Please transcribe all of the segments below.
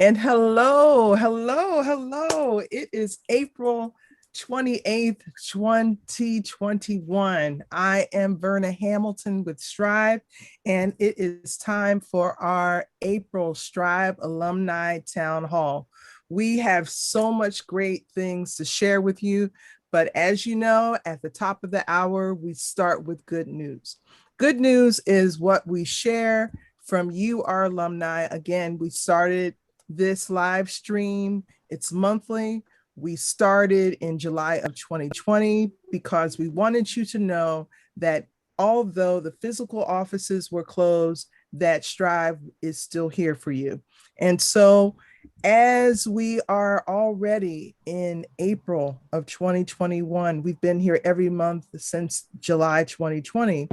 And hello, hello, hello. It is April 28th, 2021. I am Verna Hamilton with Strive, and it is time for our April Strive Alumni Town Hall. We have so much great things to share with you, but as you know, at the top of the hour, we start with good news. Good news is what we share from you, our alumni. Again, we started this live stream. It's monthly. We started in July of 2020 because we wanted you to know that although the physical offices were closed, that Strive is still here for you. And so, as we are already in April of 2021, we've been here every month since July 2020,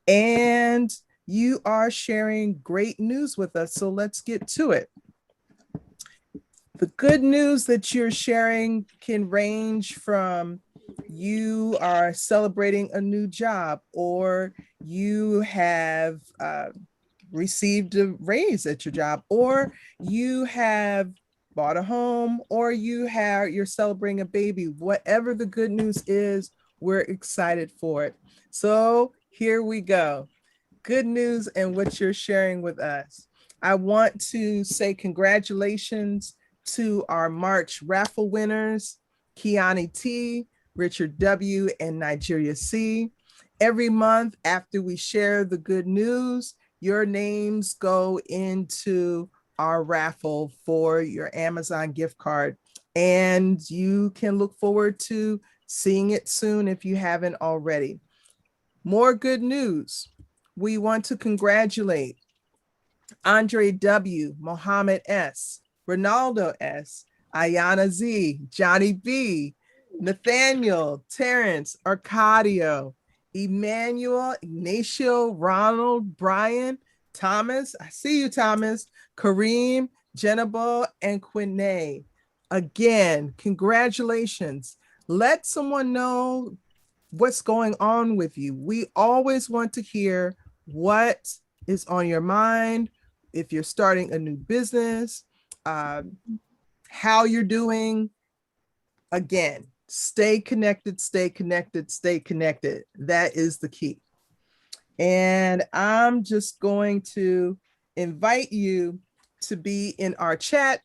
and you are sharing great news with us. So let's get to it. The good news that you're sharing can range from you are celebrating a new job, or you have received a raise at your job, or you have bought a home, or you're celebrating a baby. Whatever the good news is, we're excited for it. So here we go. Good news and what you're sharing with us. I want to say congratulations to our March raffle winners, Kiani T, Richard W, and Nigeria C. Every month after we share the good news, your names go into our raffle for your Amazon gift card. And you can look forward to seeing it soon if you haven't already. More good news. We want to congratulate Andre W, Mohammed S, Ronaldo S, Ayana Z, Johnny B, Nathaniel, Terrence, Arcadio, Emmanuel, Ignacio, Ronald, Brian, Thomas, I see you, Thomas, Kareem, Jennifer, and Quinay. Again, congratulations. Let someone know what's going on with you. We always want to hear what is on your mind. If you're starting a new business, how you're doing. Again, stay connected, stay connected, stay connected. That is the key. And I'm just going to invite you to be in our chat.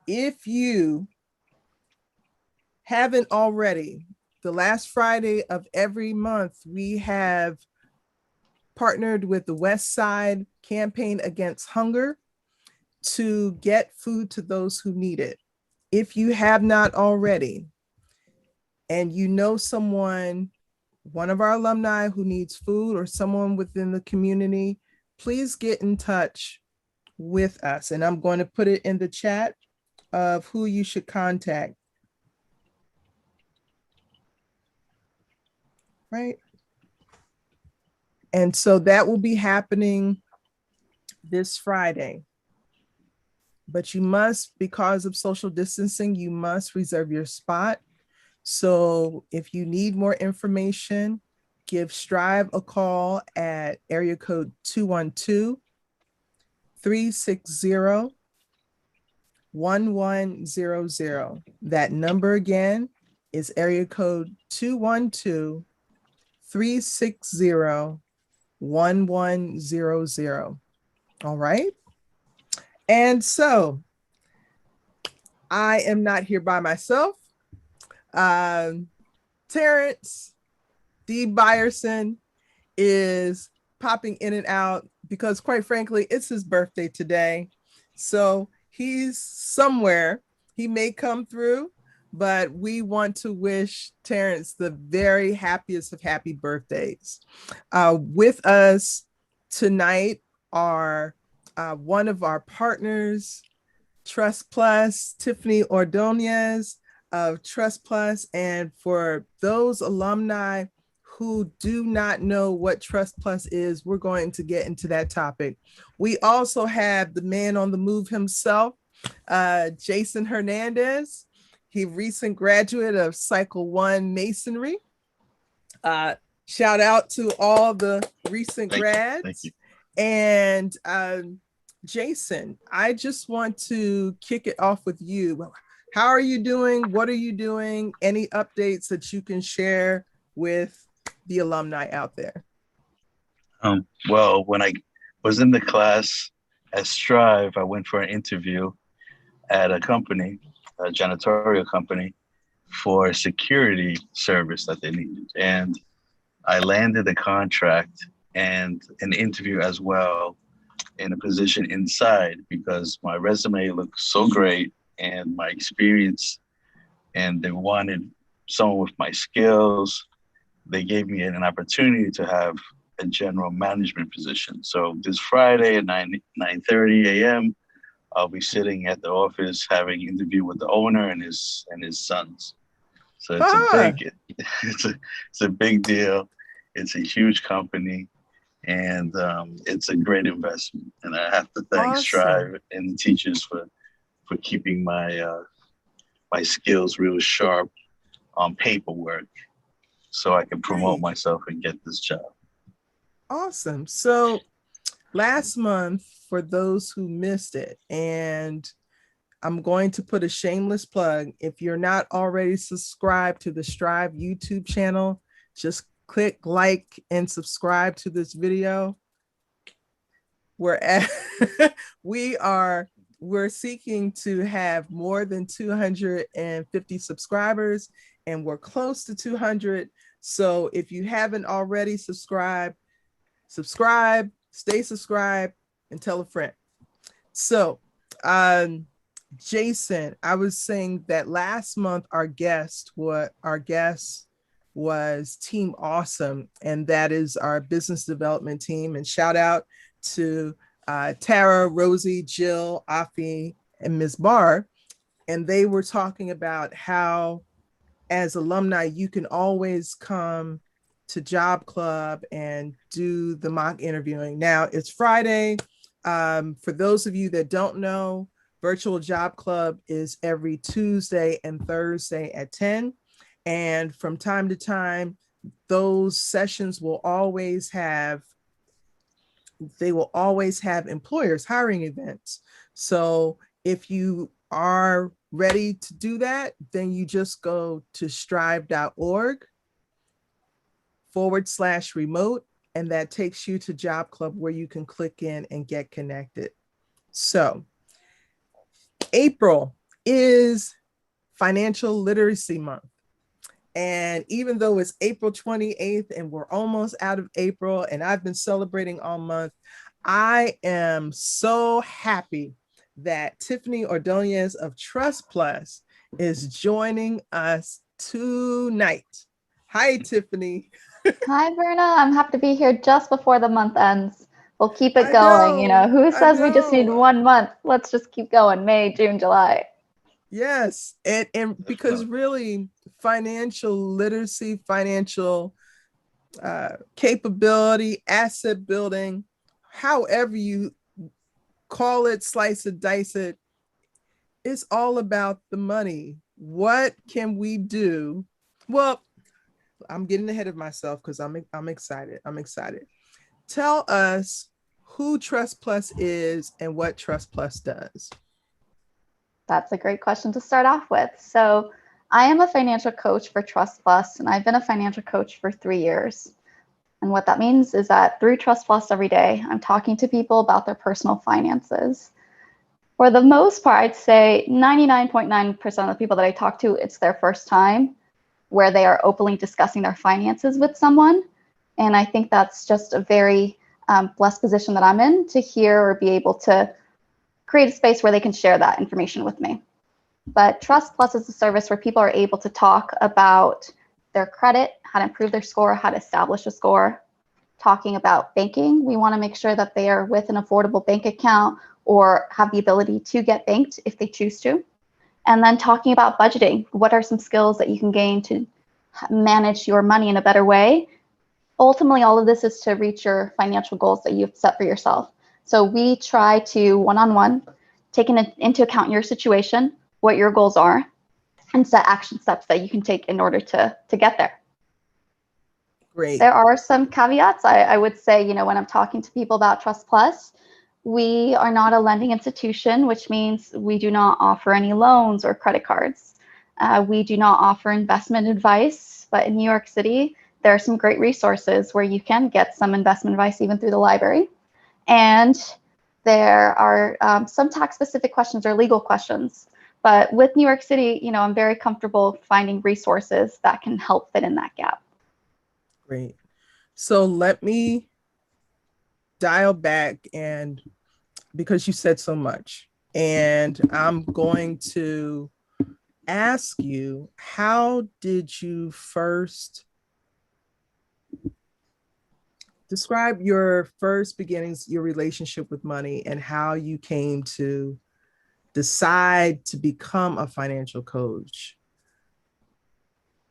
If you haven't already, the last Friday of every month, we have partnered with the West Side Campaign Against Hunger to get food to those who need it. If you have not already, and you know someone, one of our alumni who needs food, or someone within the community, please get in touch with us. And I'm going to put it in the chat of who you should contact. Right? And so that will be happening this Friday. But you must, because of social distancing, you must reserve your spot. So if you need more information, give Strive a call at area code 212-360-1100. That number again is area code 212-360-1100. All right. And so I am not here by myself. Terrence D. Byerson is popping in and out because, quite frankly, it's his birthday today. So he's somewhere. He may come through, but we want to wish Terrence the very happiest of happy birthdays. With us tonight are one of our partners, TrustPlus, Tiffany Ordoñez of TrustPlus. And for those alumni who do not know what TrustPlus is, we're going to get into that topic. We also have the man on the move himself, Jayson Hernandez. He recent graduate of Cycle 1 Masonry. Shout out to all the recent grads. Thank you. And Jayson, I just want to kick it off with you. How are you doing? What are you doing? Any updates that you can share with the alumni out there? Well, when I was in the class at Strive, I went for an interview at a company, a janitorial company, for a security service that they needed. And I landed a contract and an interview as well in a position inside because my resume looked so great and my experience, and they wanted someone with my skills. They gave me an opportunity to have a general management position. So this Friday at 9:30 a.m., I'll be sitting at the office having an interview with the owner and his sons. So it's a Ah, big it's a big deal. It's a huge company, and it's a great investment. And I have to thank awesome. Strive and the teachers for keeping my skills real sharp on paperwork, so I can promote Great. myself and get this job. Awesome. So last month, for those who missed it, and I'm going to put a shameless plug. If you're not already subscribed to the Strive YouTube channel, just click like and subscribe to this video. We're at we are we're seeking to have more than 250 subscribers, and we're close to 200. So if you haven't already subscribe, stay subscribed, and tell a friend. So um Jayson, I was saying that last month our guest was Team Awesome, and that is our business development team. And shout out to Tara, Rosie, Jill, Afi, and Ms. Barr. And they were talking about how, as alumni, you can always come to Job Club and do the mock interviewing. Now it's Friday. For those of you that don't know, Virtual Job Club is every Tuesday and Thursday at 10. And from time to time, those sessions will always have employers hiring events. So if you are ready to do that, then you just go to strive.org/remote, and that takes you to Job Club where you can click in and get connected. So April is Financial Literacy Month. And even though it's April 28th and we're almost out of April and I've been celebrating all month, I am so happy that Tiffany Ordoñez of TrustPlus is joining us tonight. Hi, Tiffany. Hi, Verna. I'm happy to be here just before the month ends. We'll keep it I going. You know, know, who I says we just need know. 1 month? Let's just keep going. May, June, July. Yes. And because Definitely. really, financial literacy, financial capability, asset building, however you call it, slice it, dice it, it's all about the money. What can we do? Well, I'm getting ahead of myself because I'm excited. I'm excited. Tell us who Trust Plus is and what Trust Plus does. That's a great question to start off with. So, I am a financial coach for TrustPlus, and I've been a financial coach for 3 years. And what that means is that through TrustPlus every day, I'm talking to people about their personal finances. For the most part, I'd say 99.9% of the people that I talk to, it's their first time where they are openly discussing their finances with someone. And I think that's just a very blessed position that I'm in to hear or be able to create a space where they can share that information with me. But Trust Plus is a service where people are able to talk about their credit, how to improve their score, how to establish a score. Talking about banking, we want to make sure that they are with an affordable bank account or have the ability to get banked if they choose to. And then talking about budgeting, what are some skills that you can gain to manage your money in a better way? Ultimately, all of this is to reach your financial goals that you've set for yourself. So we try to one-on-one take into account your situation, what your goals are, and set action steps that you can take in order to get there. Great. There are some caveats. I would say, you know, when I'm talking to people about Trust Plus, We are not a lending institution, which means we do not offer any loans or credit cards. We do not offer investment advice, but in New York City, there are some great resources where you can get some investment advice even through the library. And there are some tax-specific questions or legal questions. But with New York City, I'm very comfortable finding resources that can help fit in that gap. Great. So let me dial back, and because you said so much, and I'm going to ask you, how did you first describe your first beginnings, your relationship with money, and how you came to decide to become a financial coach?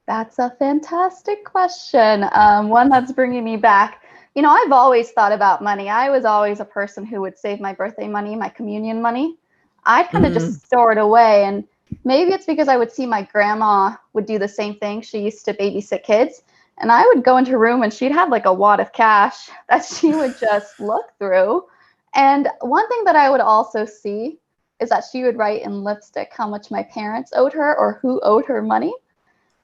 That's a fantastic question. One that's bringing me back. I've always thought about money. I was always a person who would save my birthday money, my communion money. I'd kind of just store it away. And maybe it's because I would see my grandma would do the same thing. She used to babysit kids. And I would go into her room and she'd have like a wad of cash that she would just look through. And one thing that I would also see is that she would write in lipstick how much my parents owed her or who owed her money.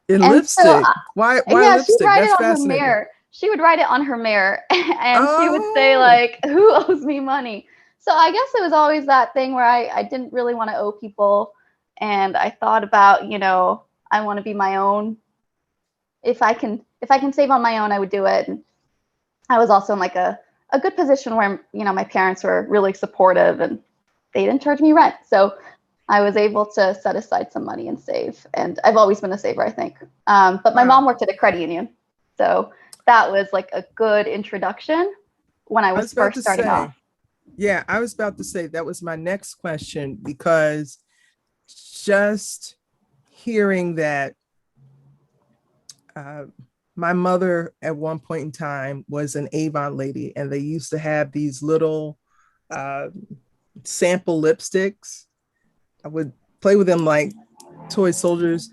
In lipstick? Why yeah, lipstick? She'd write That's it on fascinating. her mirror. She would write it on her mirror and she would say like, who owes me money? So I guess it was always that thing where I didn't really want to owe people. And I thought about, I want to be my own. If I can save on my own, I would do it. And I was also in like a good position where, my parents were really supportive and they didn't charge me rent. So I was able to set aside some money and save. And I've always been a saver, I think. But my mom worked at a credit union. So that was like a good introduction when I was first starting off. Yeah, I was about to say that was my next question, because just hearing that my mother at one point in time was an Avon lady, and they used to have these little sample lipsticks. I would play with them like toy soldiers.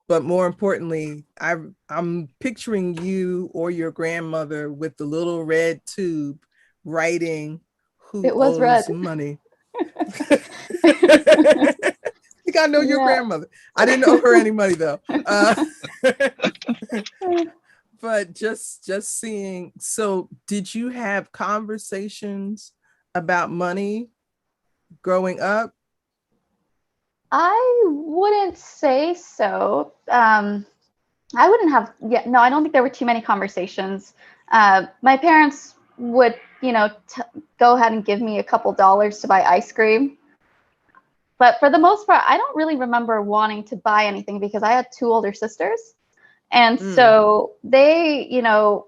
But more importantly, I'm picturing you or your grandmother with the little red tube writing who owes red. money. You gotta know your grandmother. I didn't owe her any money though. But just seeing. So did you have conversations about money growing up? I wouldn't say so. I wouldn't have. Yeah, no, I don't think there were too many conversations. My parents would, go ahead and give me a couple dollars to buy ice cream. But for the most part, I don't really remember wanting to buy anything because I had two older sisters. And so they,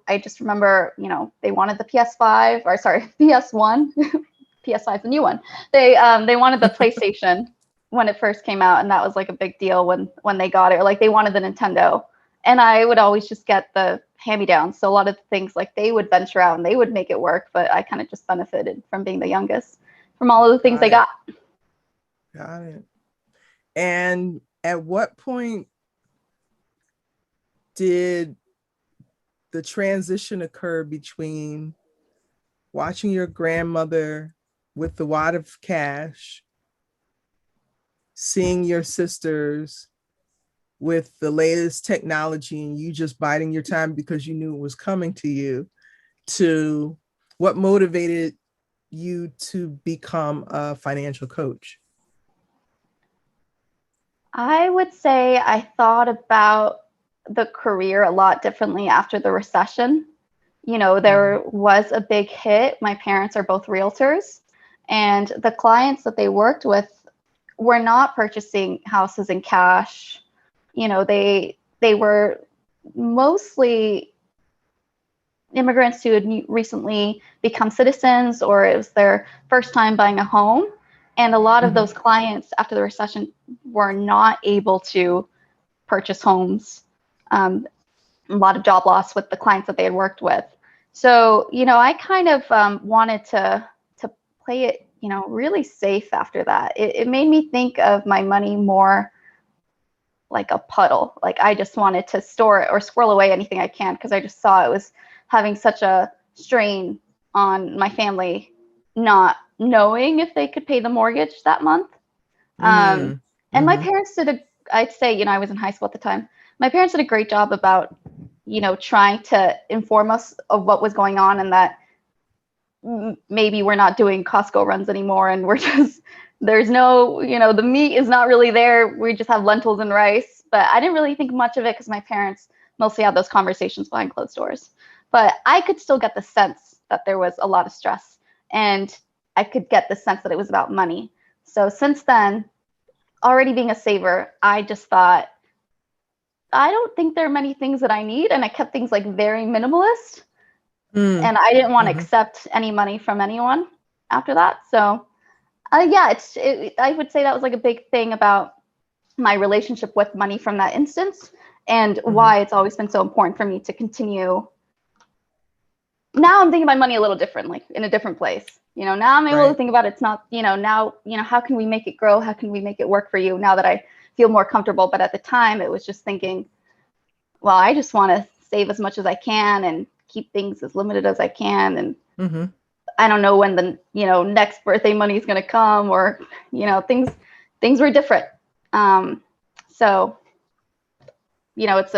I just remember, they wanted the PS5 or sorry, PS1, PS5, the new one. They wanted the PlayStation when it first came out. And that was like a big deal when they got it, or like they wanted the Nintendo. And I would always just get the hand-me-downs. So a lot of things like they would venture out and they would make it work. But I kind of just benefited from being the youngest from all of the things they got. Got it. And at what point did the transition occur between watching your grandmother with the wad of cash, seeing your sisters with the latest technology and you just biding your time because you knew it was coming to you, to what motivated you to become a financial coach? I would say I thought about the career a lot differently after the recession. There was a big hit. My parents are both realtors, and the clients that they worked with were not purchasing houses in cash. They were mostly immigrants who had recently become citizens, or it was their first time buying a home. And a lot of those clients after the recession were not able to purchase homes. A lot of job loss with the clients that they had worked with. So, I kind of wanted to play it, really safe after that. It made me think of my money more like a puddle. Like I just wanted to store it or squirrel away anything I can because I just saw it was having such a strain on my family not knowing if they could pay the mortgage that month. And my parents I'd say, I was in high school at the time. My parents did a great job about, trying to inform us of what was going on, and that maybe we're not doing Costco runs anymore, and we're just, there's no, the meat is not really there. We just have lentils and rice. But I didn't really think much of it because my parents mostly had those conversations behind closed doors. But I could still get the sense that there was a lot of stress, and I could get the sense that it was about money. So since then, already being a saver, I just thought, I don't think there are many things that I need. And I kept things like very minimalist. And I didn't want to accept any money from anyone after that. So I would say that was like a big thing about my relationship with money from that instance, and why it's always been so important for me to continue. Now I'm thinking about money a little differently, in a different place. Now I'm able to think about it's not, now, how can we make it grow? How can we make it work for you now that I feel more comfortable? But at the time it was just thinking, well, I just want to save as much as I can and keep things as limited as I can. And I don't know when the, next birthday money is going to come, or, things were different. So, it's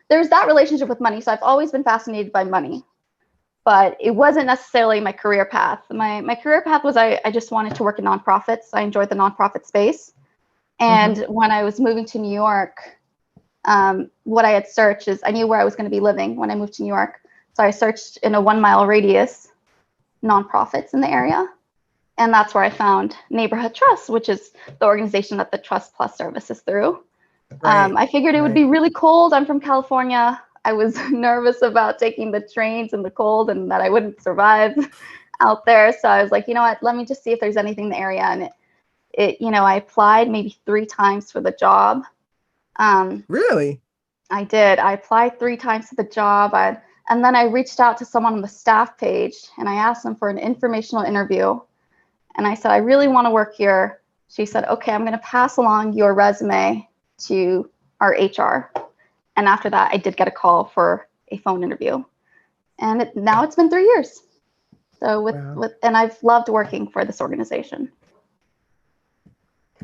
there's that relationship with money. So I've always been fascinated by money, but it wasn't necessarily my career path. My career path was, I just wanted to work in nonprofits. I enjoyed the nonprofit space. And when I was moving to New York, what I had searched is, I knew where I was going to be living when I moved to New York. So I searched in a 1 mile radius, nonprofits in the area. And that's where I found Neighborhood Trust, which is the organization that the TrustPlus service is through. I figured it would be really cold. I'm from California. I was nervous about taking the trains in the cold and that I wouldn't survive out there. So I was like, you know what, let me just see if there's anything in the area. And I applied maybe 3 times for the job. Really? I did. I applied 3 times to the job. And then I reached out to someone on the staff page, and I asked them for an informational interview. And I said, I really want to work here. She said, okay, I'm going to pass along your resume to our HR. And after that, I did get a call for a phone interview. And now it's been 3 years. So and I've loved working for this organization.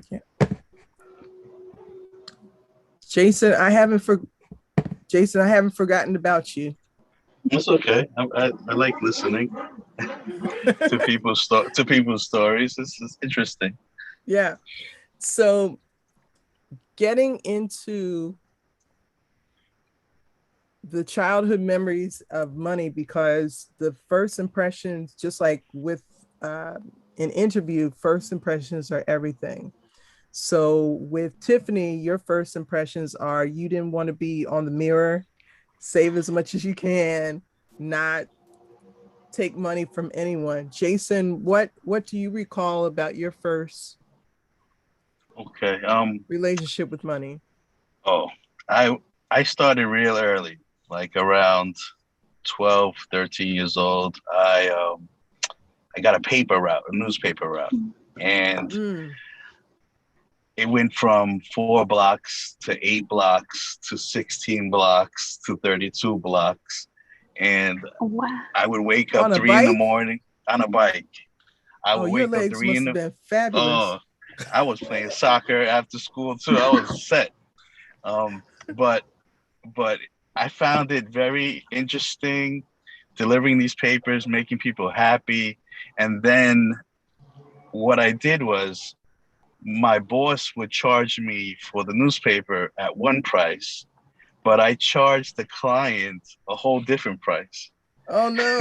Yeah. Jayson, I haven't forgotten about you. It's okay. I like listening to people's stories. It's interesting. Yeah. So getting into the childhood memories of money, because the first impressions, just like with an interview, first impressions are everything. So with Tiffany, your first impressions are, you didn't want to be on the mirror, save as much as you can, not take money from anyone. Jayson, what do you recall about your first relationship with money? I started real early, like around 12, 13 years old. I got a newspaper route, and it went from 4 blocks to 8 blocks to 16 blocks to 32 blocks. And I would wake up 3 in the morning on a bike. I would wake up 3 in the morning. Fabulous. I was playing soccer after school too. I was set. But I found it very interesting delivering these papers, making people happy. And then what I did was, my boss would charge me for the newspaper at one price, but I charged the client a whole different price. Oh no!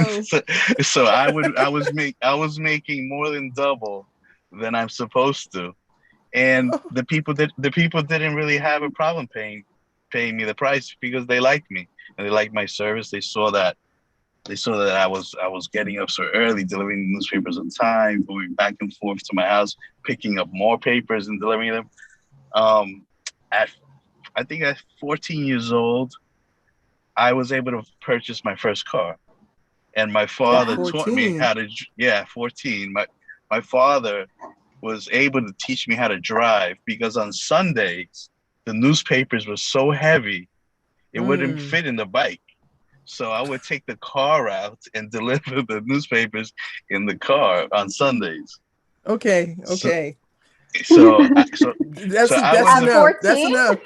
so I was making more than double than I'm supposed to, and the people didn't really have a problem paying me the price, because they liked me and they liked my service. They saw that I was getting up so early, delivering newspapers on time, going back and forth to my house, picking up more papers and delivering them. I think at 14 years old, I was able to purchase my first car, and my father taught me how to. 14. My father was able to teach me how to drive, because on Sundays the newspapers were so heavy it wouldn't fit in the bike. So I would take the car out and deliver the newspapers in the car on Sundays. Okay. So Okay. so I, so That's so I that's was At a, enough. That's 14? enough.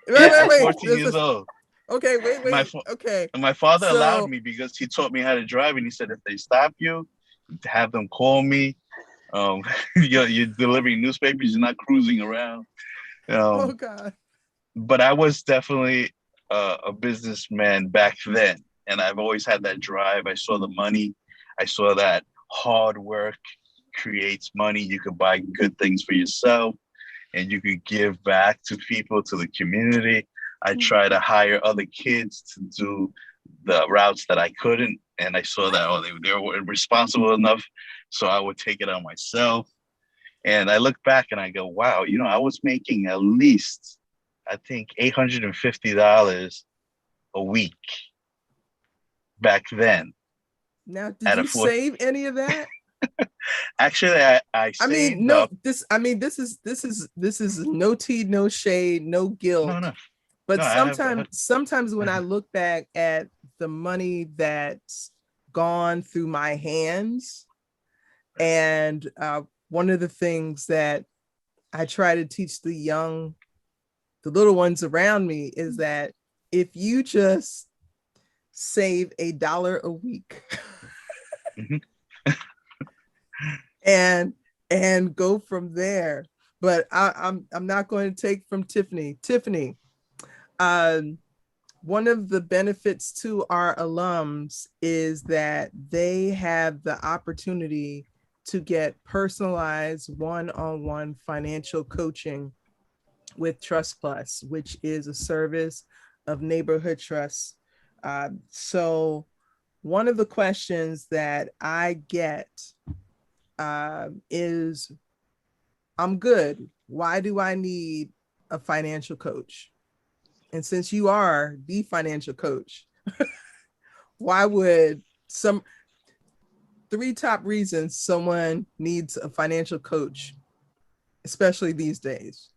Wait, yeah, wait, at wait. 14 years old. Okay, wait, My wait. Okay. my father allowed So, me because he taught me how to drive, and he said if they stop you, have them call me. You're delivering newspapers. You're not cruising around. oh Um, God. but I was definitely a businessman back then, and I've always had that drive. I saw the money. I saw that hard work creates money. You could buy good things for yourself, and you could give back to people, to the community. I try to hire other kids to do the routes that I couldn't, and I saw that they were responsible enough, so I would take it on myself. And I look back and I go, wow, I was making at least, I think, $850 a week back then Now, did at a you fourth. save any of that? Actually, I I mean, saved no, up. this is no tea, no shade, no No, guilt. no, no. But I have sometimes when I look back at the money that's gone through my hands, and one of the things that I try to teach the little ones around me is that if you just save $1 a week Mhm. and go from there. But I'm not going to take from Tiffany. Tiffany, um, one of the benefits to our alums is that they have the opportunity to get personalized one-on-one financial coaching with TrustPlus, which is a service of neighborhood trust. So one of the questions that I get is, I'm good. Why do I need a financial coach? And since you are the financial coach, why would some 3 top reasons someone needs a financial coach, especially these days?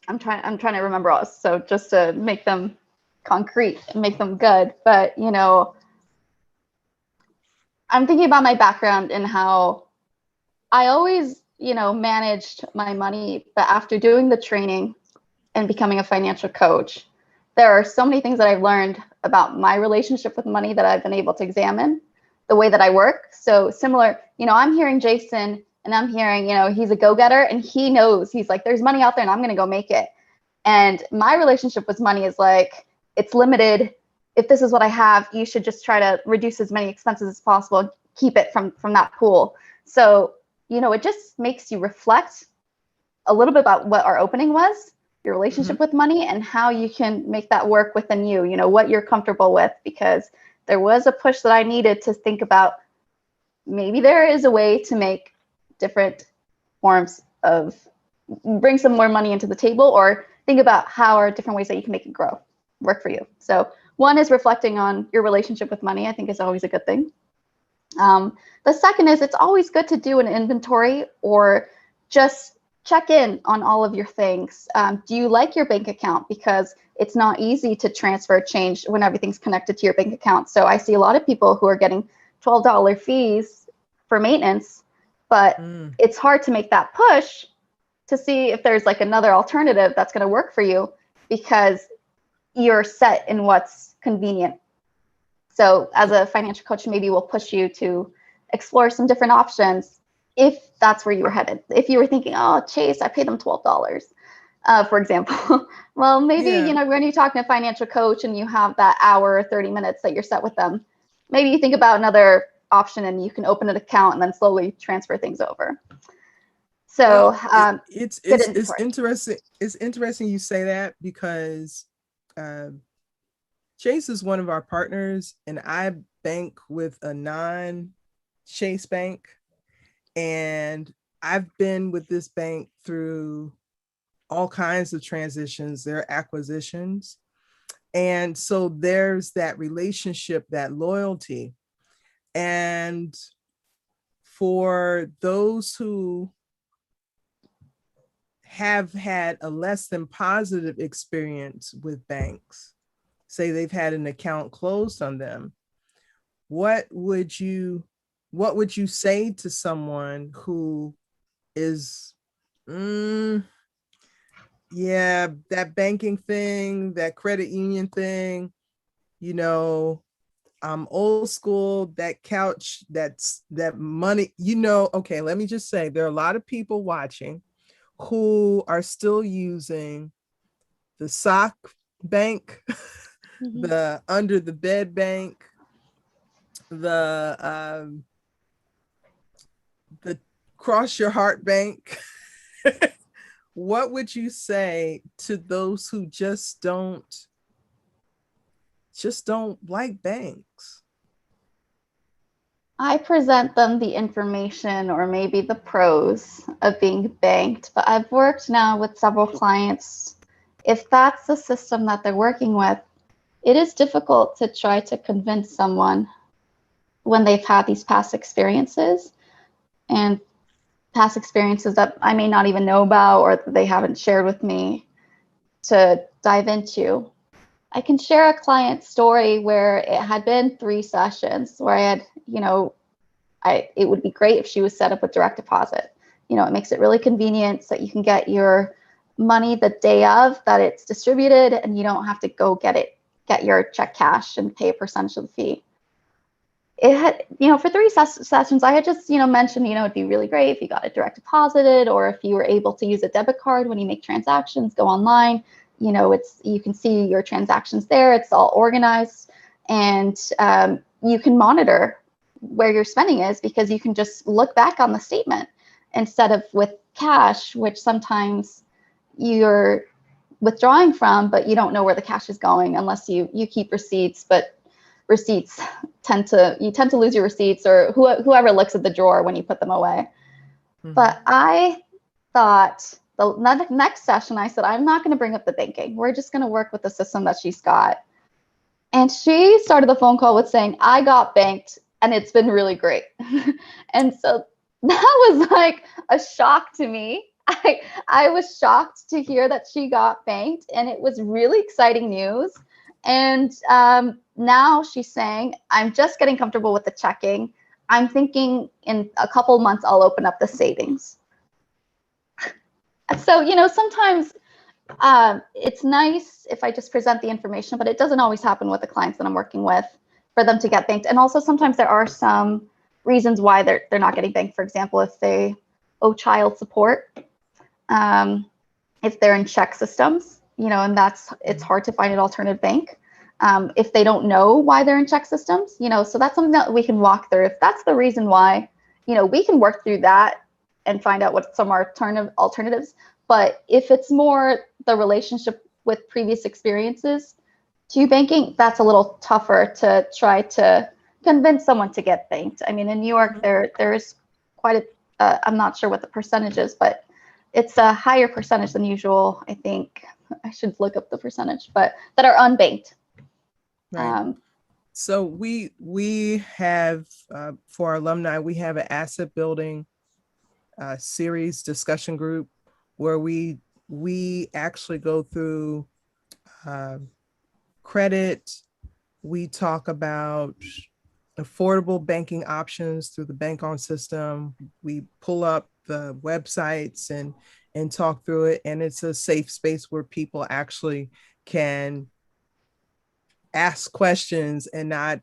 I'm trying to remember all, so just to make them concrete and make them good. But I'm thinking about my background and how I always, managed my money, but after doing the training and becoming a financial coach, there are so many things that I've learned about my relationship with money that I've been able to examine the way that I work. So similar, I'm hearing Jayson and I'm hearing, he's a go-getter and he knows, he's like, there's money out there and I'm going to go make it. And my relationship with money is like, it's limited. If this is what I have, you should just try to reduce as many expenses as possible, keep it from that pool. So, it just makes you reflect a little bit about what our opening was, your relationship with money, and how you can make that work within you, what you're comfortable with, because there was a push that I needed to think about, maybe there is a way to make different forms of, bring some more money into the table, or think about how are different ways that you can make it grow, work for you. So one is reflecting on your relationship with money, I think is always a good thing. The second is, it's always good to do an inventory or just check in on all of your things. Do you like your bank account? Because it's not easy to transfer change when everything's connected to your bank account. So I see a lot of people who are getting $12 fees for maintenance, but it's hard to make that push to see if there's like another alternative that's going to work for you, because you're set in what's convenient. So as a financial coach, maybe we'll push you to explore some different options if that's where you were headed. If you were thinking, oh, Chase, I paid them $12, for example. Well, maybe, when you're talking to a financial coach and you have that hour or 30 minutes that you're set with them, maybe you think about another option and you can open an account and then slowly transfer things over. So it's interesting. It's interesting you say that, because Chase is one of our partners, and I bank with a non-Chase bank, and I've been with this bank through all kinds of transitions, their acquisitions. And so there's that relationship, that loyalty. And for those who have had a less than positive experience with banks, say they've had an account closed on them, what would you say to someone who is yeah, that banking thing, that credit union thing, you know, I'm old school, that couch, that money, okay, let me just say there are a lot of people watching who are still using the sock bank, the under the bed bank, the cross your heart bank. What would you say to those who just don't like banks? I present them the information or maybe the pros of being banked, but I've worked now with several clients. If that's the system that they're working with, it is difficult to try to convince someone when they've had these past experiences and past experiences that I may not even know about or that they haven't shared with me to dive into. I can share a client story where it had been 3 sessions where I had, it would be great if she was set up with direct deposit. It makes it really convenient so that you can get your money the day of that it's distributed and you don't have to go get your check cash and pay a percentage of the fee. It had, for 3 sessions, I had just, mentioned, it'd be really great if you got it direct deposited or if you were able to use a debit card when you make transactions, go online. You can see your transactions there. It's all organized and you can monitor where your spending is because you can just look back on the statement instead of with cash, which sometimes you're withdrawing from, but you don't know where the cash is going unless you keep receipts. But receipts tend to lose your receipts or whoever looks at the drawer when you put them away. Mm-hmm. But I thought the next session, I said, I'm not going to bring up the banking. We're just going to work with the system that she's got. And she started the phone call with saying, I got banked and it's been really great. And so that was like a shock to me. I was shocked to hear that she got banked and it was really exciting news. And now she's saying, I'm just getting comfortable with the checking. I'm thinking in a couple of months, I'll open up the savings. So, sometimes it's nice if I just present the information, but it doesn't always happen with the clients that I'm working with for them to get banked. And also sometimes there are some reasons why they're not getting banked. For example, if they owe child support, if they're in check systems, and it's hard to find an alternative bank. If they don't know why they're in check systems, so that's something that we can walk through. If that's the reason why, we can work through that and find out what some alternatives. But if it's more the relationship with previous experiences to banking, that's a little tougher to try to convince someone to get banked. I mean, in New York, there's quite I'm not sure what the percentage is, but it's a higher percentage than usual. I think I should look up the percentage, but that are unbanked. Right. So we have for our alumni, we have an asset building series discussion group where we actually go through credit. We talk about affordable banking options through the bank on system. We pull up the websites and talk through it. And it's a safe space where people actually can ask questions and not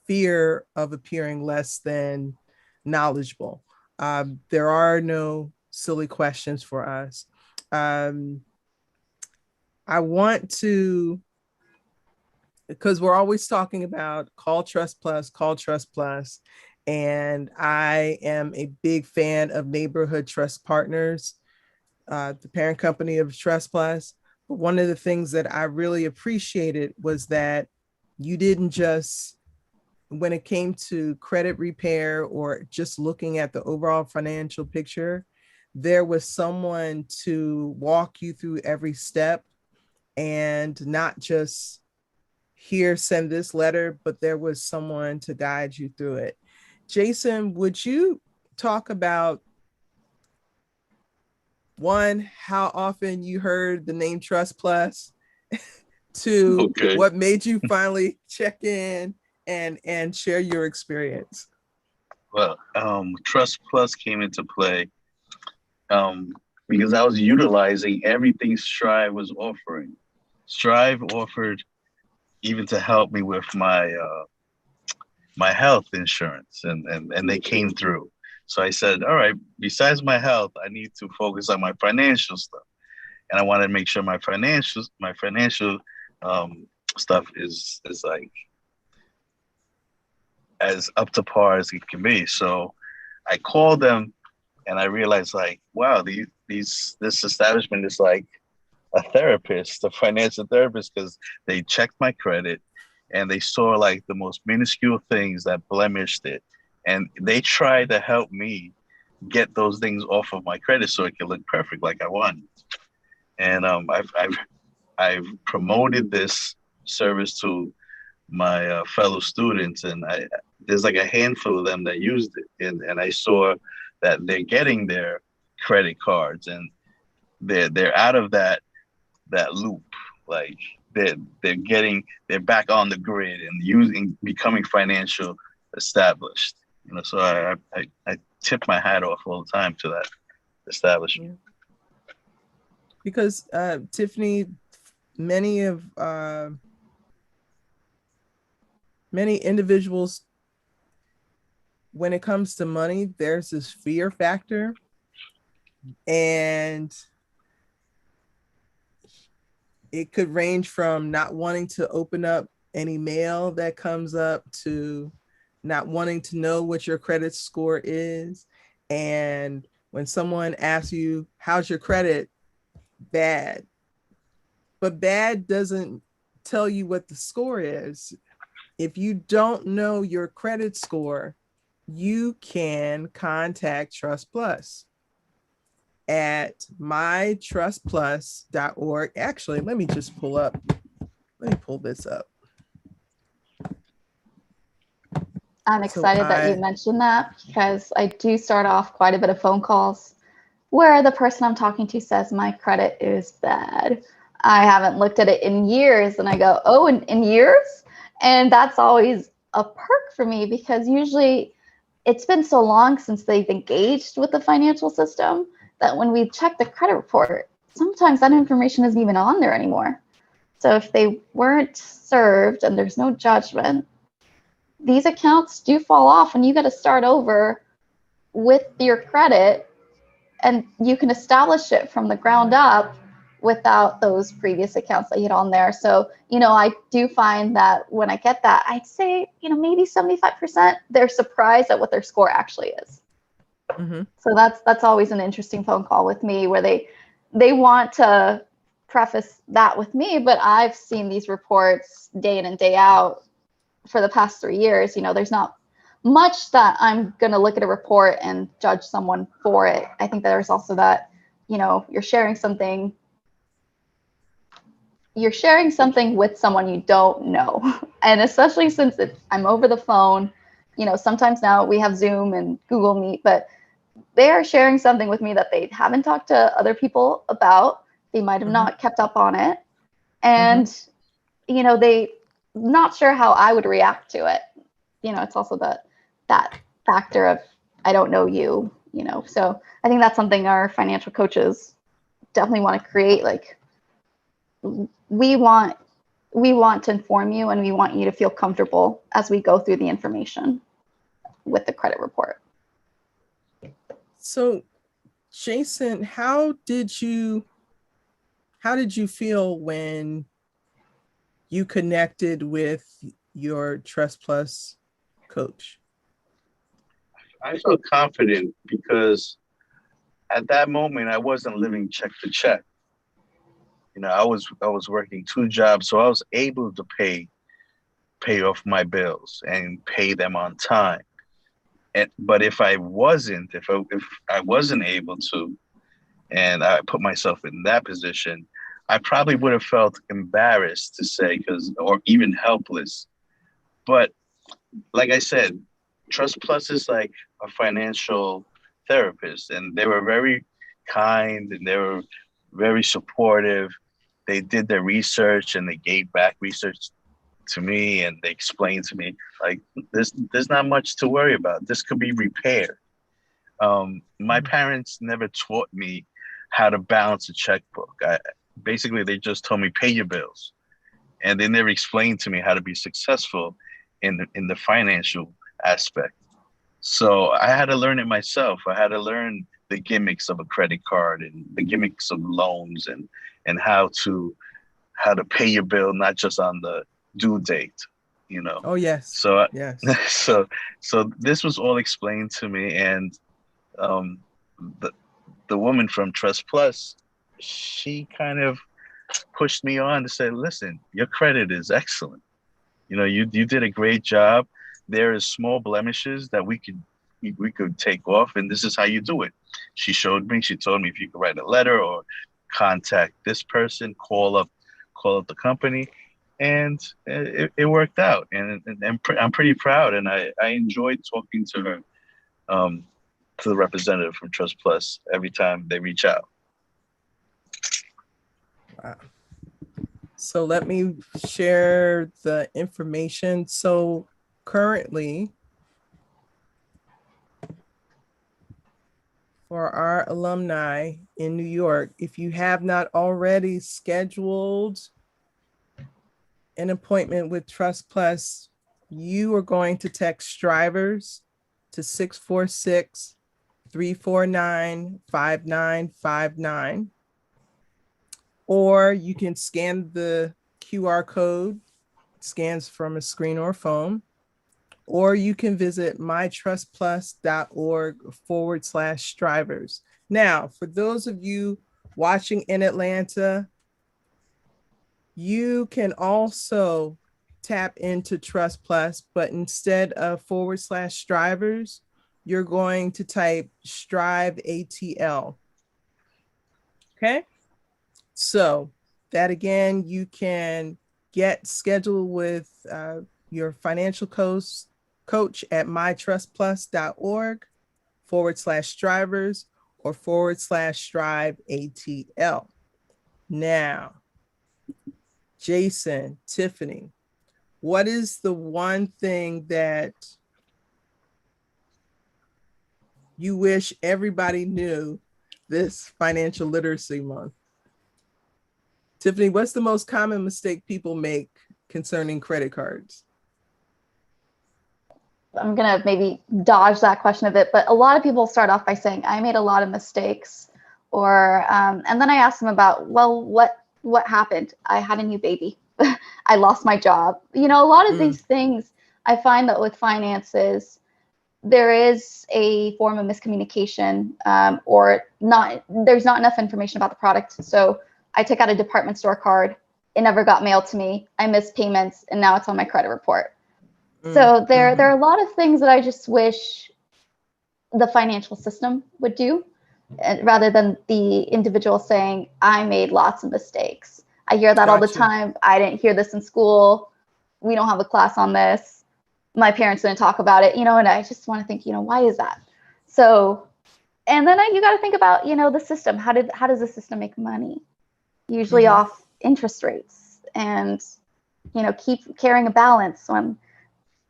fear of appearing less than knowledgeable. There are no silly questions for us. I want to, because we're always talking about call TrustPlus, and I am a big fan of Neighborhood Trust Partners, the parent company of TrustPlus. But one of the things that I really appreciated was that you didn't just, when it came to credit repair or just looking at the overall financial picture, there was someone to walk you through every step and not just here, send this letter, but there was someone to guide you through it. Jayson, would you talk about One, how often you heard the name TrustPlus. Two, Okay. what made you finally check in and share your experience? Well, Trust Plus came into play because I was utilizing everything Strive was offering. Strive offered even to help me with my health insurance, and they came through. So I said, all right, besides my health, I need to focus on my financial stuff, and I wanted to make sure my financial stuff is like as up to par as it can be. So I called them, and I realized, like, wow, this establishment is like a therapist, a financial therapist, because they checked my credit and they saw like the most minuscule things that blemished it, and they tried to help me get those things off of my credit so it could look perfect like I wanted. And I've promoted this service to my fellow students, and there's like a handful of them that used it, and I saw that they're getting their credit cards, and they're out of that loop. Like they're back on the grid and becoming financial established. So I tip my hat off all the time to that establishment. Because Tiffany, many individuals, when it comes to money, there's this fear factor, and it could range from not wanting to open up any mail that comes up to not wanting to know what your credit score is. And when someone asks you, how's your credit? Bad. But bad doesn't tell you what the score is. If you don't know your credit score, you can contact TrustPlus at mytrustplus.org. Actually, let me pull this up. I'm excited that you mentioned that, because I do start off quite a bit of phone calls where the person I'm talking to says my credit is bad. I haven't looked at it in years, and I go, oh, in years? And that's always a perk for me, because usually it's been so long since they've engaged with the financial system that when we check the credit report, sometimes that information isn't even on there anymore. So if they weren't served and there's no judgment, these accounts do fall off, and you got to start over with your credit, and you can establish it from the ground up without those previous accounts that you had on there. So, I do find that when I get that, I'd say, maybe 75%, they're surprised at what their score actually is. Mm-hmm. So that's always an interesting phone call with me, where they want to preface that with me, but I've seen these reports day in and day out for the past 3 years. There's not much that I'm going to look at a report and judge someone for it. I think there's also that, you're sharing something with someone you don't know. And especially since I'm over the phone, sometimes now we have Zoom and Google Meet, but they are sharing something with me that they haven't talked to other people about. They might have not kept up on it. And, they not sure how I would react to it. It's also that factor of, I don't know you, so I think that's something our financial coaches definitely want to create. Like, we want to inform you, and we want you to feel comfortable as we go through the information with the credit report. So, Jayson, how did you feel when you connected with your TrustPlus coach? I felt confident because at that moment I wasn't living check to check. I was working 2 jobs, so I was able to pay off my bills and pay them on time. But if I wasn't able to, and I put myself in that position, I probably would have felt embarrassed to say, or even helpless. But like I said, TrustPlus is like a financial therapist, and they were very kind and they were very supportive. They did their research and they gave back research to me, and they explained to me like there's not much to worry about. This could be repaired. My parents never taught me how to balance a checkbook. Basically, they just told me pay your bills, and they never explained to me how to be successful in the financial aspect. So I had to learn it myself. I had to learn the gimmicks of a credit card and the gimmicks of loans, and how to pay your bill, not just on the due date, you know. Oh, yes. So Yes. so this was all explained to me, and um, the woman from TrustPlus, she kind of pushed me on to say, listen, your credit is excellent. You know, you did a great job. There is small blemishes that we could take off, and this is how you do it. She showed me. She told me if you could write a letter or contact this person, call up the company, and it worked out. And I'm pretty proud, and I enjoyed talking to her, to the representative from Trust Plus every time they reach out. Wow. So let me share the information. So currently, for our alumni in New York, if you have not already scheduled an appointment with Trust Plus, you are going to text Strivers to 646-349-5959. Or you can scan the QR code, it scans from a screen or phone, or you can visit mytrustplus.org/strivers. Now, for those of you watching in Atlanta, you can also tap into Trust Plus, but instead of /strivers, you're going to type Strive ATL. Okay. So that again, you can get scheduled with your financial coach at mytrustplus.org/strivers or /Strive ATL. Now, Jayson, Tiffany, what is the one thing that you wish everybody knew this financial literacy month? Tiffany, what's the most common mistake people make concerning credit cards? I'm going to maybe dodge that question a bit, but a lot of people start off by saying, I made a lot of mistakes. Or, and then I ask them about, well, what happened? I had a new baby. I lost my job. You know, a lot of these things, I find that with finances, there is a form of miscommunication, or there's not enough information about the product. So I took out a department store card. It never got mailed to me. I missed payments, and now it's on my credit report. So there are a lot of things that I just wish the financial system would do, rather than the individual saying, I made lots of mistakes. I hear that all the time. I didn't hear this in school. We don't have a class on this. My parents didn't talk about it, you know, and I just want to think, you know, why is that? So, and then you got to think about, you know, the system. How does the system make money? Usually off interest rates, and, you know, keep carrying a balance when,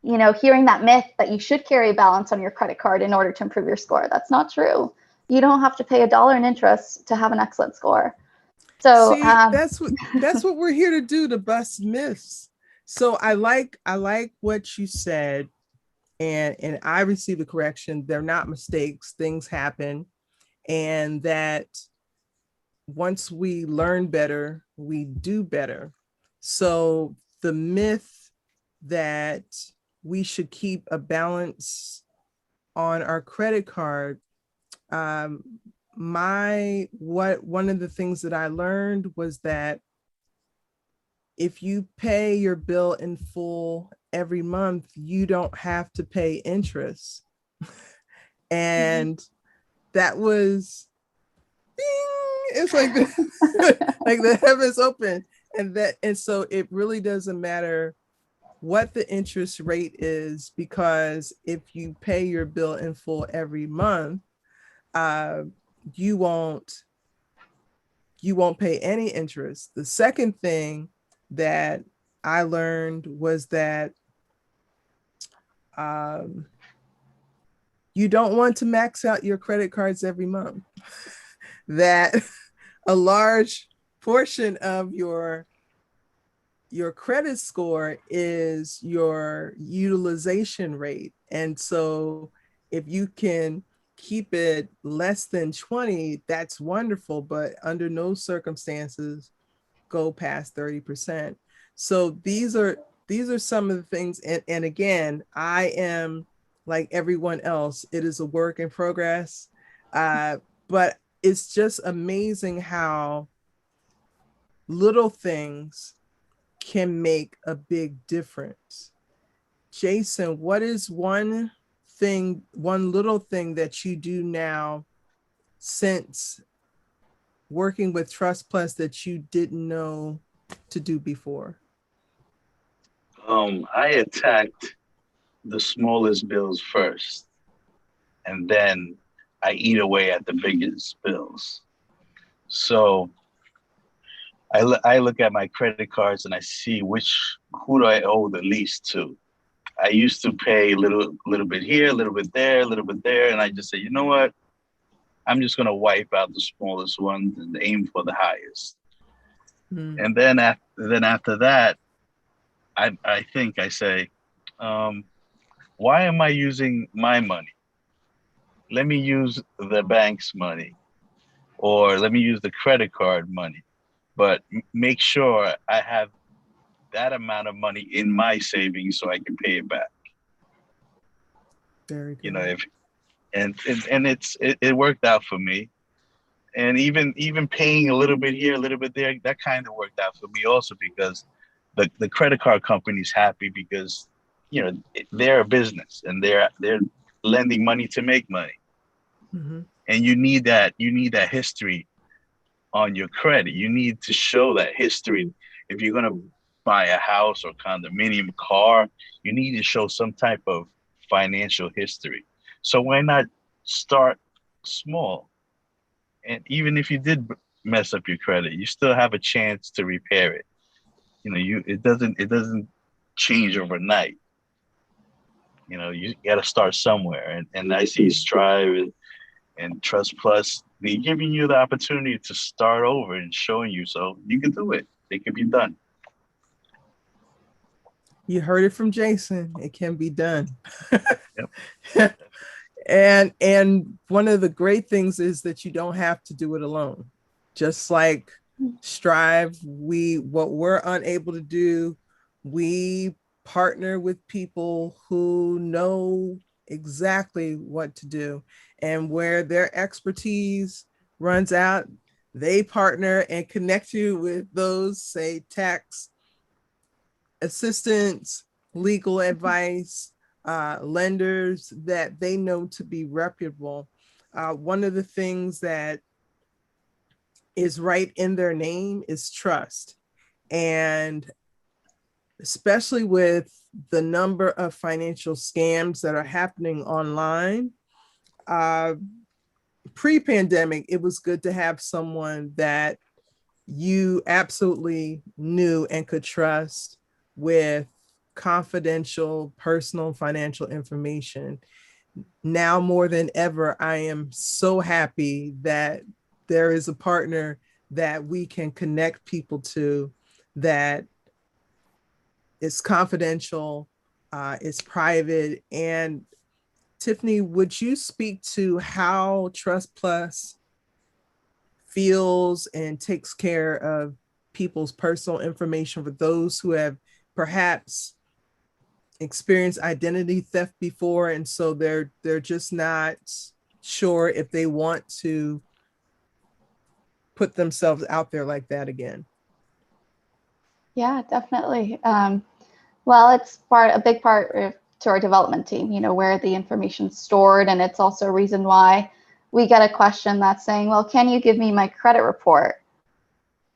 you know, hearing that myth that you should carry a balance on your credit card in order to improve your score. That's not true. You don't have to pay $1 in interest to have an excellent score. So see, that's what we're here to do, to bust myths. So I like what you said, and I received a correction. They're not mistakes. Things happen, and that once we learn better, we do better. So the myth that we should keep a balance on our credit card, one of the things that I learned was that if you pay your bill in full every month, you don't have to pay interest. And that was ding, it's like like the heavens open. And so it really doesn't matter what the interest rate is, because if you pay your bill in full every month, you won't pay any interest. The second thing that I learned was that you don't want to max out your credit cards every month. That a large portion of your credit score is your utilization rate. And so if you can keep it less than 20, that's wonderful, but under no circumstances go past 30%. So these are some of the things. And again, I am like everyone else, it is a work in progress. But it's just amazing how little things can make a big difference. Jayson, what is one little thing that you do now since working with TrustPlus that you didn't know to do before? I attacked the smallest bills first, and then I eat away at the biggest bills. So I look at my credit cards and I see who do I owe the least to. I used to pay a little bit here, a little bit there, a little bit there, and I just say, you know what? I'm just gonna wipe out the smallest ones and aim for the highest. And then after that, I think I say, why am I using my money? Let me use the bank's money, or let me use the credit card money, but make sure I have that amount of money in my savings so I can pay it back. Very good. You know, it worked out for me. And even paying a little bit here, a little bit there, that kind of worked out for me also, because the credit card company's happy because, you know, they're a business and they're lending money to make money. Mm-hmm. And you need that history on your credit. You need to show that history. If you're going to buy a house or condominium, car, you need to show some type of financial history. So why not start small? And even if you did mess up your credit, you still have a chance to repair it. You know, it doesn't change overnight. You know, you got to start somewhere. And I see Strive and TrustPlus, they're giving you the opportunity to start over and showing you, so you can do it. It can be done. You heard it from Jayson. It can be done. Yep. And one of the great things is that you don't have to do it alone. Just like Strive, what we're unable to do, we partner with people who know exactly what to do, and where their expertise runs out, they partner and connect you with those, say, tax assistants, legal advice, lenders that they know to be reputable. One of the things that is right in their name is trust. And especially with the number of financial scams that are happening online, pre-pandemic, it was good to have someone that you absolutely knew and could trust with confidential, personal financial information. Now more than ever, I am so happy that there is a partner that we can connect people to that is confidential, it's private. And Tiffany, would you speak to how TrustPlus feels and takes care of people's personal information for those who have perhaps experienced identity theft before, and so they're just not sure if they want to put themselves out there like that again? Yeah, definitely. Well, it's a big part to our development team, you know, where the information's stored. And it's also a reason why we get a question that's saying, well, can you give me my credit report?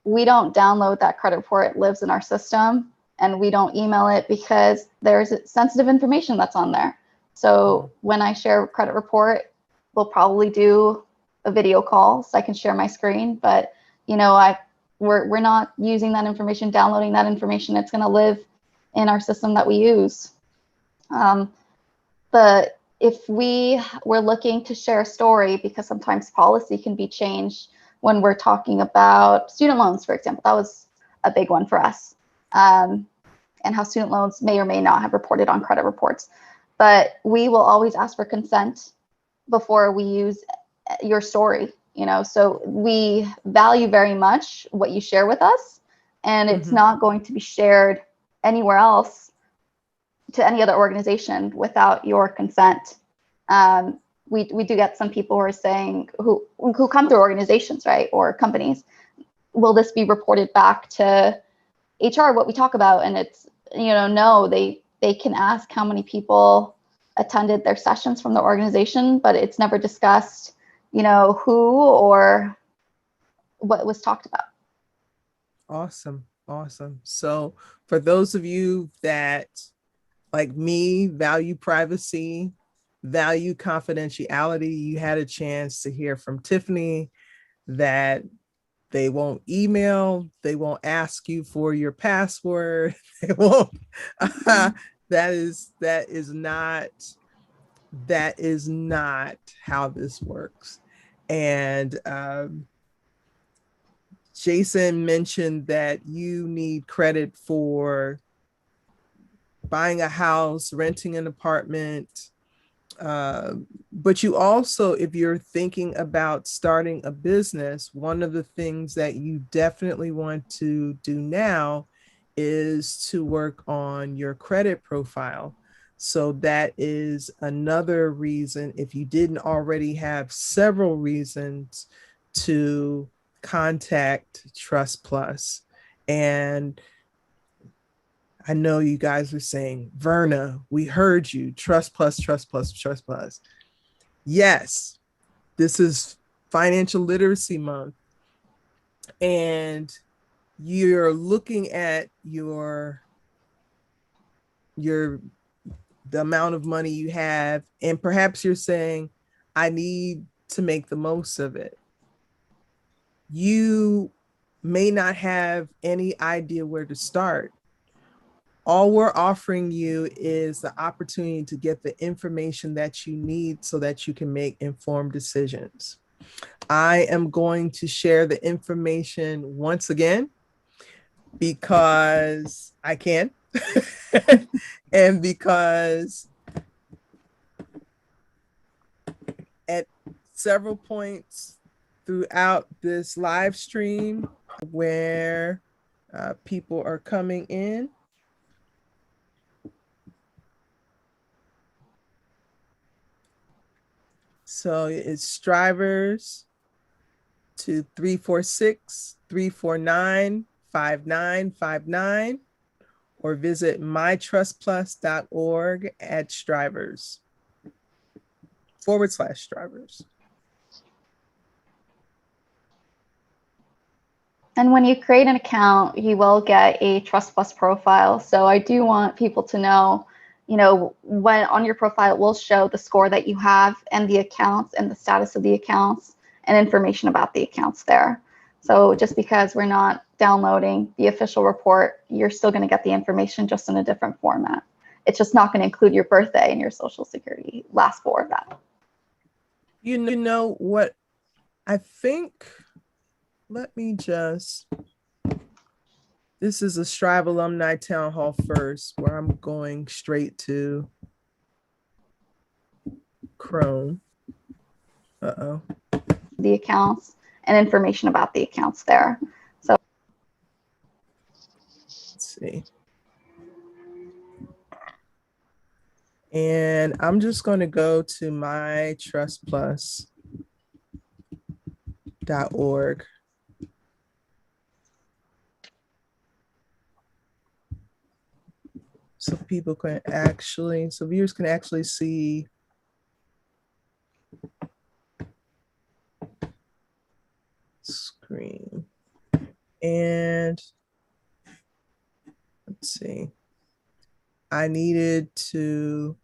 We don't download that credit report. It lives in our system, and we don't email it because there's sensitive information that's on there. So when I share a credit report, we'll probably do a video call so I can share my screen, but we're not using that information, downloading that information. It's going to live in our system that we use. But if we were looking to share a story, because sometimes policy can be changed when we're talking about student loans, for example, that was a big one for us, and how student loans may or may not have reported on credit reports. But we will always ask for consent before we use your story, so we value very much what you share with us, and it's not going to be shared anywhere else to any other organization without your consent. We do get some people who are saying, who come through organizations, right, or companies, will this be reported back to HR, what we talk about? And it's, no, they can ask how many people attended their sessions from the organization, but it's never discussed, who or what was talked about. Awesome. So for those of you that, like me, value privacy, value confidentiality, you had a chance to hear from Tiffany that they won't email, they won't ask you for your password, they won't. That is not how this works. And Jayson mentioned that you need credit for buying a house, renting an apartment. But you also, if you're thinking about starting a business, one of the things that you definitely want to do now is to work on your credit profile. So that is another reason, if you didn't already have several reasons, to contact TrustPlus. And I know you guys are saying, Verna, we heard you, TrustPlus. Yes, this is Financial Literacy Month, and you're looking at the amount of money you have, and perhaps you're saying, I need to make the most of it. You may not have any idea where to start. All we're offering you is the opportunity to get the information that you need so that you can make informed decisions. I am going to share the information once again because I can and because at several points throughout this live stream where people are coming in, so it's strivers to 346-349-5959, or visit mytrustplus.org at strivers/strivers. And when you create an account, you will get a TrustPlus profile. So I do want people to know, when on your profile, it will show the score that you have and the accounts and the status of the accounts and information about the accounts there. So just because we're not downloading the official report, you're still going to get the information just in a different format. It's just not going to include your birthday and your social security, last four of that. You know what? I think, let me just, this is a Strive Alumni Town Hall first, where I'm going straight to Chrome. The accounts and information about the accounts there. So let's see. And I'm just going to go to mytrustplus.org. So people can actually, so viewers can actually see screen. And let's see. I needed to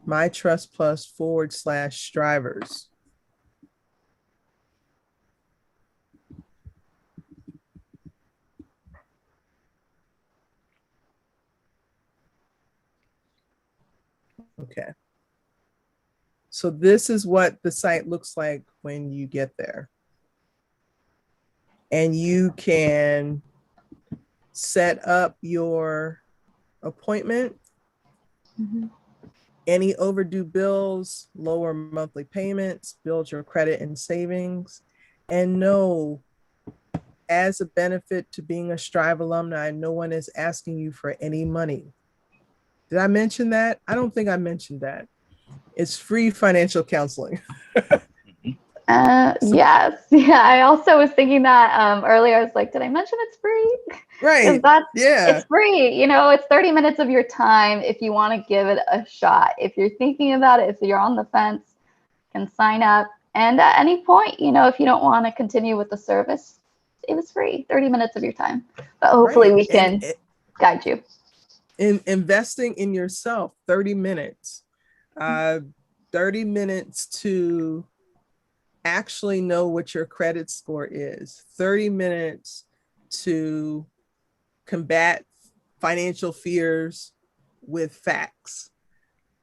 mytrustplus/strivers. Okay. So this is what the site looks like when you get there. And you can set up your appointment. Mhm. Any overdue bills, lower monthly payments, build your credit and savings. And no, as a benefit to being a Strive alumni, no one is asking you for any money. Did I mention that? I don't think I mentioned that. It's free financial counseling. So, Yes. Yeah. I also was thinking that earlier. I was like, did I mention it's free? Because right. Yeah. it's free. It's 30 minutes of your time if you want to give it a shot. If you're thinking about it, if you're on the fence, you can sign up. And at any point, if you don't want to continue with the service, it was free, 30 minutes of your time. But hopefully Right. we can guide you. In investing in yourself, 30 minutes. 30 minutes to actually know what your credit score is, 30 minutes to combat financial fears with facts,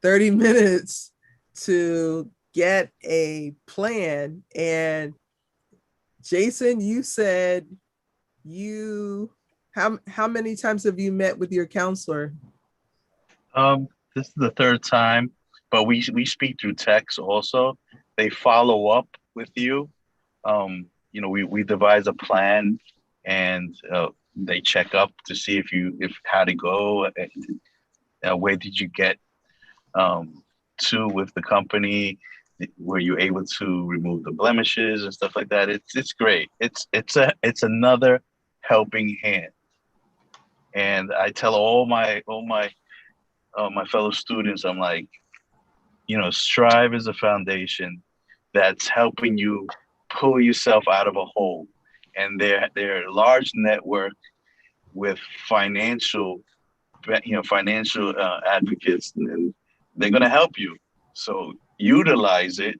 30 minutes to get a plan. And Jayson, you said how many times have you met with your counselor? This is the third time, but we speak through text also. They follow up with you. We devise a plan, and they check up to see if how to go, where did you get to with the company, were you able to remove the blemishes and stuff like that. It's great. It's another helping hand, and I tell all my fellow students, I'm like, Strive is a foundation that's helping you pull yourself out of a hole. And they're a large network with financial advocates, and they're going to help you. So utilize it,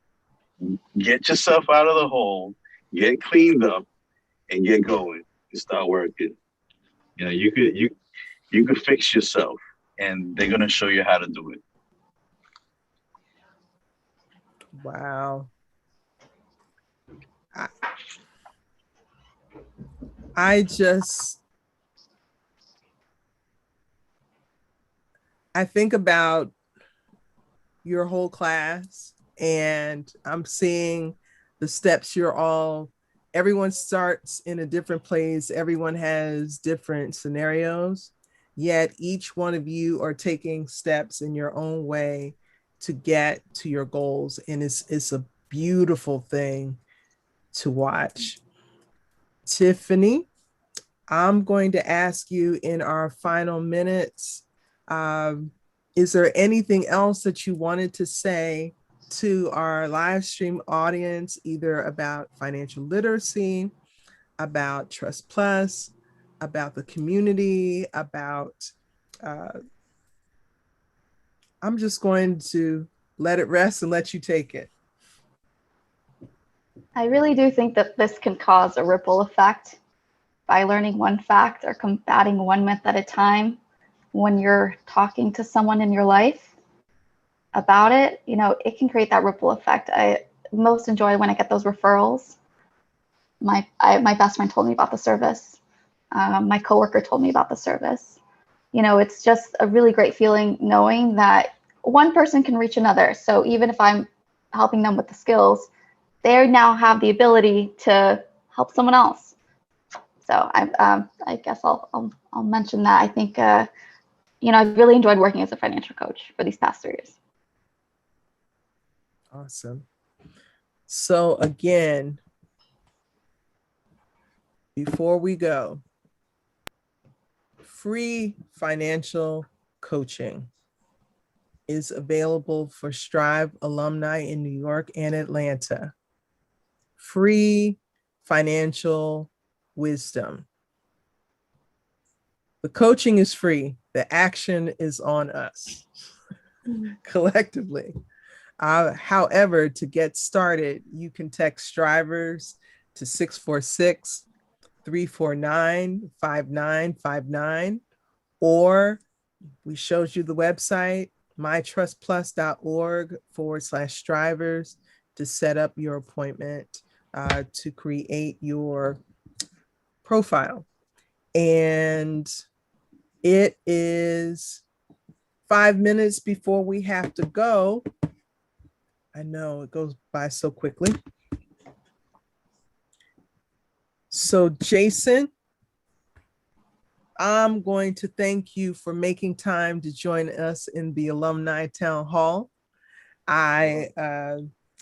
get yourself out of the hole, get cleaned up, and get going and start working. You could fix yourself, and they're going to show you how to do it. Wow. I think about your whole class, and I'm seeing the steps everyone starts in a different place. Everyone has different scenarios, yet each one of you are taking steps in your own way to get to your goals. And it's a beautiful thing to watch. Tiffany, I'm going to ask you in our final minutes, is there anything else that you wanted to say to our live stream audience, either about financial literacy, about TrustPlus, about the community, about, I'm just going to let it rest and let you take it. I really do think that this can cause a ripple effect by learning one fact or combating one myth at a time. When you're talking to someone in your life about it, it can create that ripple effect. I most enjoy when I get those referrals. My best friend told me about the service. My coworker told me about the service. It's just a really great feeling knowing that one person can reach another. So even if I'm helping them with the skills, they now have the ability to help someone else. So I guess I'll mention that. I think I've really enjoyed working as a financial coach for these past 3 years. Awesome. So again, before we go, free financial coaching is available for Strive alumni in New York and Atlanta. Free financial wisdom. The coaching is free. The action is on us collectively. However, to get started, you can text Strivers to 646-349-5959, or we showed you the website. mytrustplus.org/strivers to set up your appointment to create your profile. And it is 5 minutes before we have to go. I know it goes by so quickly. So Jayson, I'm going to thank you for making time to join us in the Alumni Town Hall. I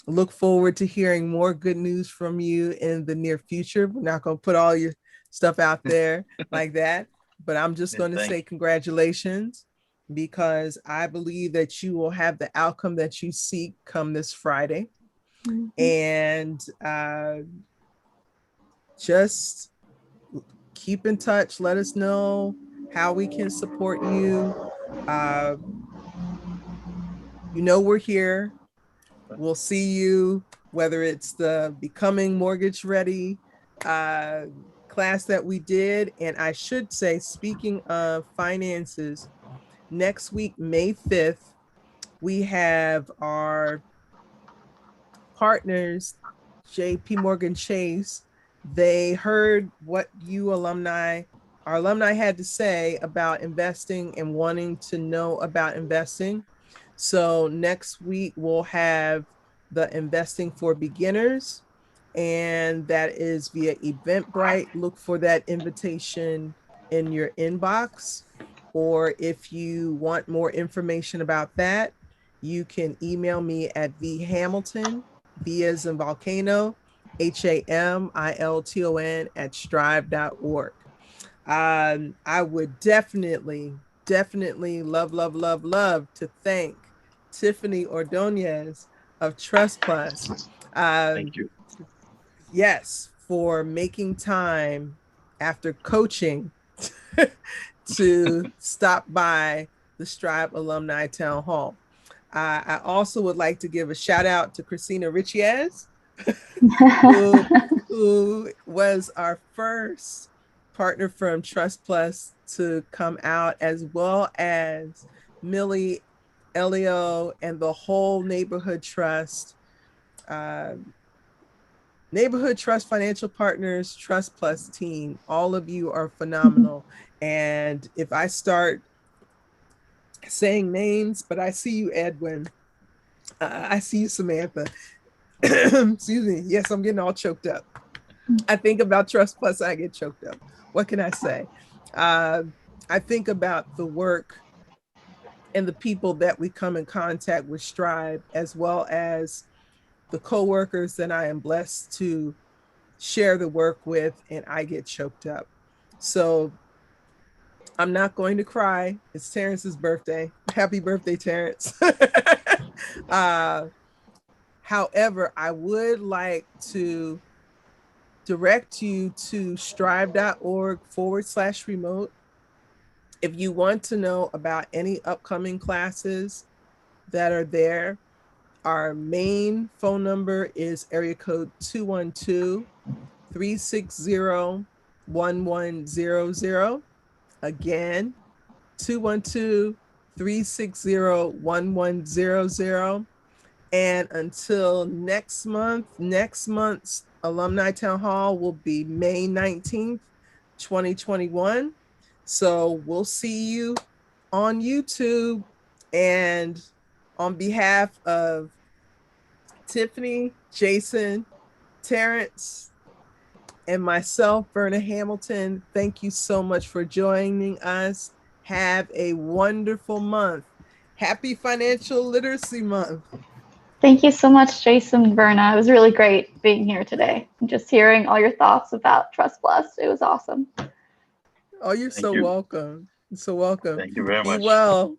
look forward to hearing more good news from you in the near future. We're not going to put all your stuff out there like that, but I'm just going to say congratulations, because I believe that you will have the outcome that you seek come this Friday. And just keep in touch. Let us know how we can support you. We're here. We'll see you, whether it's the Becoming Mortgage Ready class that we did. And I should say, speaking of finances, next week, May 5th, we have our partners, JP Morgan Chase. They heard what our alumni had to say about investing and wanting to know about investing. So next week we'll have the Investing for Beginners, and that is via Eventbrite. Look for that invitation in your inbox. Or if you want more information about that, you can email me at vhamilton, V as in volcano, HAMILTON @strive.org. I would definitely love to thank Tiffany Ordoñez of TrustPlus. Thank you. Yes, for making time after coaching to stop by the Strive Alumni Town Hall. I also would like to give a shout out to Christina Richiez, who was our first partner from TrustPlus to come out, as well as Millie, Elio, and the whole Neighborhood Trust Financial Partners TrustPlus team. All of you are phenomenal. And if I start saying names, but I see you, Edwin. I see you, Samantha. Excuse me. Yes, I'm getting all choked up. I think about TrustPlus, I get choked up. What can I say? I think about the work and the people that we come in contact with Strive, as well as the coworkers that I am blessed to share the work with, and I get choked up. So I'm not going to cry. It's Terrence's birthday. Happy birthday, Terrence. However, I would like to direct you to strive.org/remote. If you want to know about any upcoming classes that are there, our main phone number is area code 212-360-1100. Again, 212-360-1100. And until next month's Alumni Town Hall will be May 19th, 2021. So we'll see you on YouTube. And on behalf of Tiffany, Jayson, Terrence, and myself, Verna Hamilton, thank you so much for joining us. Have a wonderful month. Happy Financial Literacy Month. Thank you so much, Jayson and Verna. It was really great being here today and just hearing all your thoughts about TrustPlus. It was awesome. Oh, you're so welcome. So welcome. Thank you very much. Be well.